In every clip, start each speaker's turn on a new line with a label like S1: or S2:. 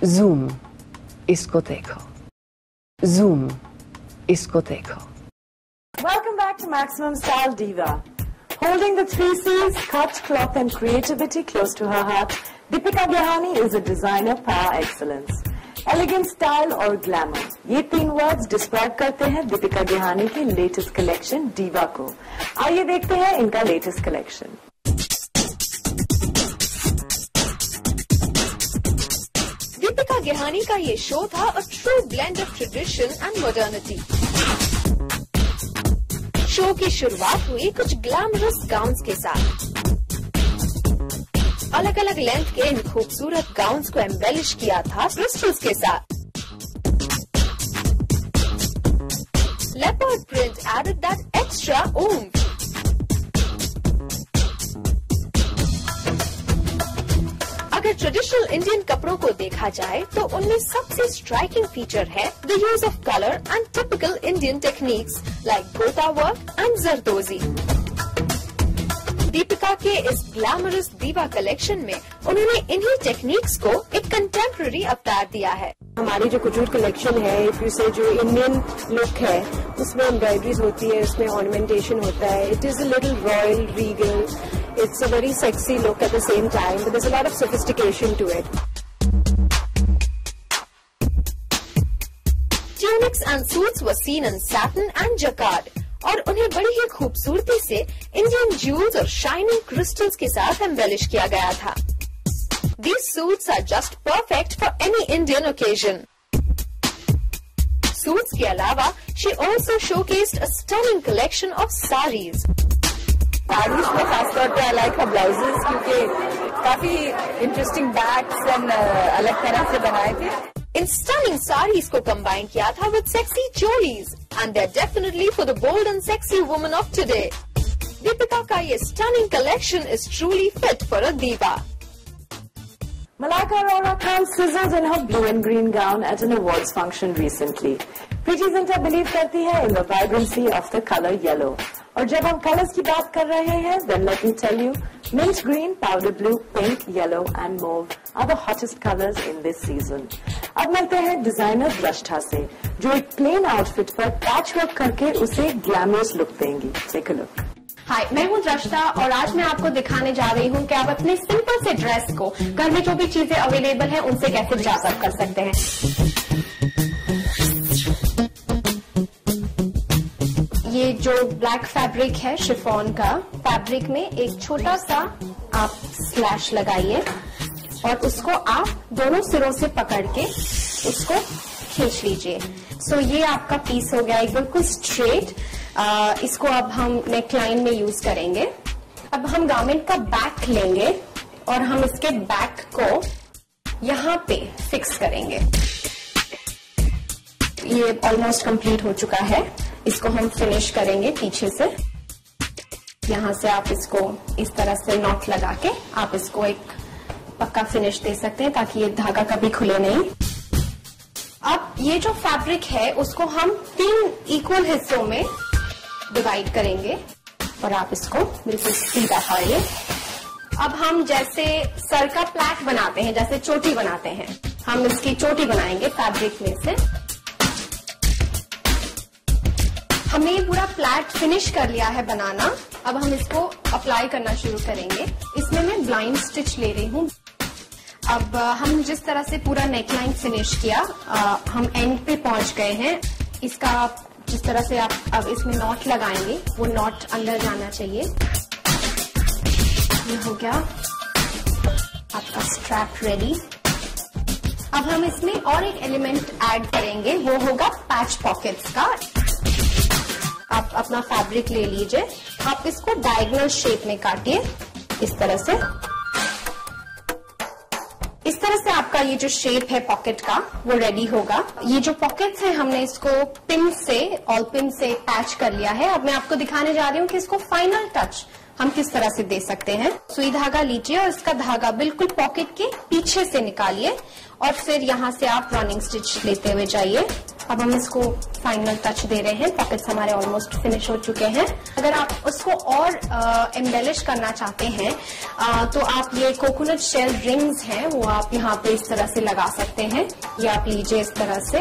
S1: Zoom, इसको देखो. Zoom, इसको देखो.
S2: Welcome back to Maximum Style Diva. Holding the 3 C's, cut, cloth and creativity close to her heart, Deepika Gehani is a designer par excellence. Elegant style और glamour, ये 3 words describe करते हैं दीपिका गेहानी की latest collection diva को. आइए देखते हैं इनका लेटेस्ट कलेक्शन.
S3: दीपिका गेहानी का ये शो था a true blend of tradition and modernity. Show की शुरुआत हुई कुछ ग्लैमरस गाउन्स के साथ. अलग अलग लेंथ के इन खूबसूरत गाउन्स को एम्बेलिश किया था क्रिस्टल्स के साथ. Leopard print added that extra oomph. अगर ट्रेडिशनल इंडियन कपड़ों को देखा जाए तो उनमें सबसे स्ट्राइकिंग फीचर है the use of colour and typical Indian techniques like gota work and zardozi. Deepika के इस ग्लैमरस दीवा कलेक्शन में उन्होंने इन्हीं टेक्निक्स को एक कंटेम्पररी अवतार दिया है.
S2: हमारी जो कुजूर कलेक्शन है, इफ यू से जो इंडियन लुक है, उसमें एम्ब्रॉयडरीज होती है, उसमें ऑर्नामेंटेशन होता है. It is a little royal, Regal. It's a very sexy look at the same time, but there's a lot of sophistication to it.
S3: Tunics and suits were seen in satin and jacquard, और उन्हें बड़ी ही खूबसूरती से Indian Jules और shining crystals के साथ embellish किया गया था. These suits are just perfect for any Indian occasion. Suits के अलावा, she also showcased a stunning collection of saris.
S2: Saris में खासतौर पे आई लाइक ब्लाउजेज, क्योंकि काफी इंटरेस्टिंग बैग्स एंड अलग तरह से बनाए थे.
S3: इन स्टनिंग साड़ीज को कंबाइन किया था with sexy cholis, and they are definitely for the bold and sexy woman of today. Deepika का ये stunning collection is truly fit for a diva.
S2: Malaika Arora Khan sizzled in her blue and green gown at an awards function recently. Preeti Zinta believe करती है in the vibrancy of the color yellow. और जब हम colours की बात कर रहे हैं, then let me tell you, mint green, powder blue, pink, yellow and mauve are the hottest colors in this season. अब मिलते हैं डिजाइनर द्रष्टा से, जो एक प्लेन आउटफिट पर पैच वर्क करके उसे ग्लैमरस लुक देंगी. Take a look.
S4: हाय, मैं हूँ द्रष्टा और आज मैं आपको दिखाने जा रही हूँ कि आप अपने सिंपल से ड्रेस को घर में जो भी चीजें अवेलेबल हैं उनसे कैसे ड्रेस अप कर सकते हैं. ये जो ब्लैक फैब्रिक है शिफॉन का, फैब्रिक में एक छोटा सा आप स्लैश लगाइए और उसको आप दोनों सिरों से पकड़ के उसको खींच लीजिए. सो ये आपका पीस हो गया, एक बिल्कुल स्ट्रेट. इसको अब हम नेक लाइन में यूज करेंगे. अब हम गारमेंट का बैक लेंगे और हम इसके बैक को यहाँ पे फिक्स करेंगे. ये ऑलमोस्ट कंप्लीट हो चुका है. इसको हम फिनिश करेंगे पीछे से. यहाँ से आप इसको इस तरह से नॉट लगा के आप इसको एक पक्का फिनिश दे सकते हैं ताकि ये धागा कभी खुले नहीं. अब ये जो फैब्रिक है उसको हम 3 इक्वल हिस्सों में डिवाइड करेंगे और आप इसको बिल्कुल सीधा फाड़िए. अब हम जैसे सर का प्लैट बनाते हैं, जैसे चोटी बनाते हैं, हम इसकी चोटी बनाएंगे फैब्रिक में से. हमने ये पूरा प्लैट फिनिश कर लिया है बनाना. अब हम इसको अप्लाई करना शुरू करेंगे. इसमें मैं ब्लाइंड स्टिच ले रही हूँ. अब हम जिस तरह से पूरा नेकलाइन फिनिश किया, हम एंड पे पहुंच गए हैं. इसका जिस तरह से आप अब इसमें नॉट लगाएंगे वो नॉट अंदर जाना चाहिए. ये हो गया आपका स्ट्रैप रेडी. अब हम इसमें और एक एलिमेंट ऐड करेंगे, वो होगा पैच पॉकेट्स का. आप अपना फैब्रिक ले लीजिए, आप इसको डायगोनल शेप में काटिए इस तरह से. इस तरह से आपका ये जो शेप है पॉकेट का वो रेडी होगा. ये जो पॉकेट्स है हमने इसको पिन से, ऑल पिन से पैच कर लिया है. अब मैं आपको दिखाने जा रही हूँ कि इसको फाइनल टच हम किस तरह से दे सकते हैं. सुई धागा लीजिए और इसका धागा बिल्कुल पॉकेट के पीछे से निकालिए और फिर यहाँ से आप रनिंग स्टिच लेते हुए जाइए अब हम इसको फाइनल टच दे रहे हैं। पॉकेट्स हमारे ऑलमोस्ट फिनिश हो चुके हैं। अगर आप उसको और एम्बेलिश करना चाहते हैं तो आप ये कोकोनट शेल रिंग्स हैं वो आप यहाँ पे इस तरह से लगा सकते हैं। ये आप लीजिए इस तरह से,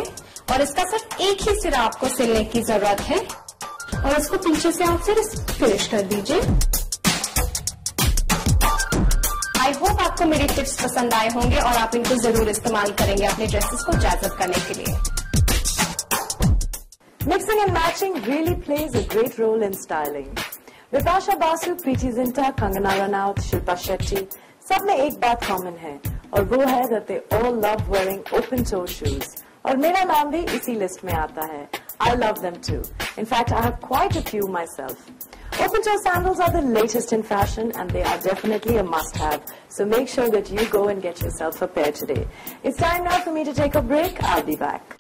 S4: और इसका सिर्फ एक ही सिरा आपको सिलने की जरूरत है और इसको पीछे से आप फिर फिनिश कर दीजिए। आई होप आपको मेरे टिप्स पसंद आए होंगे और आप इनको जरूर इस्तेमाल करेंगे अपने ड्रेसेस को जाजब करने के लिए।
S2: Mixing and matching really plays a great role in styling. Bipasha Basu, Preeti Zinta, Kangana Ranaut, Shilpa Shetty, सब में एक बात कॉमन है और वो है that they all love wearing open toe shoes. और मेरा नाम भी इसी लिस्ट में आता है. I love them too. In fact, I have quite a few myself. Open toe sandals are the latest in fashion and they are definitely a must-have. So make sure that you go and get yourself a pair today. It's time now for me to take a break. I'll be back.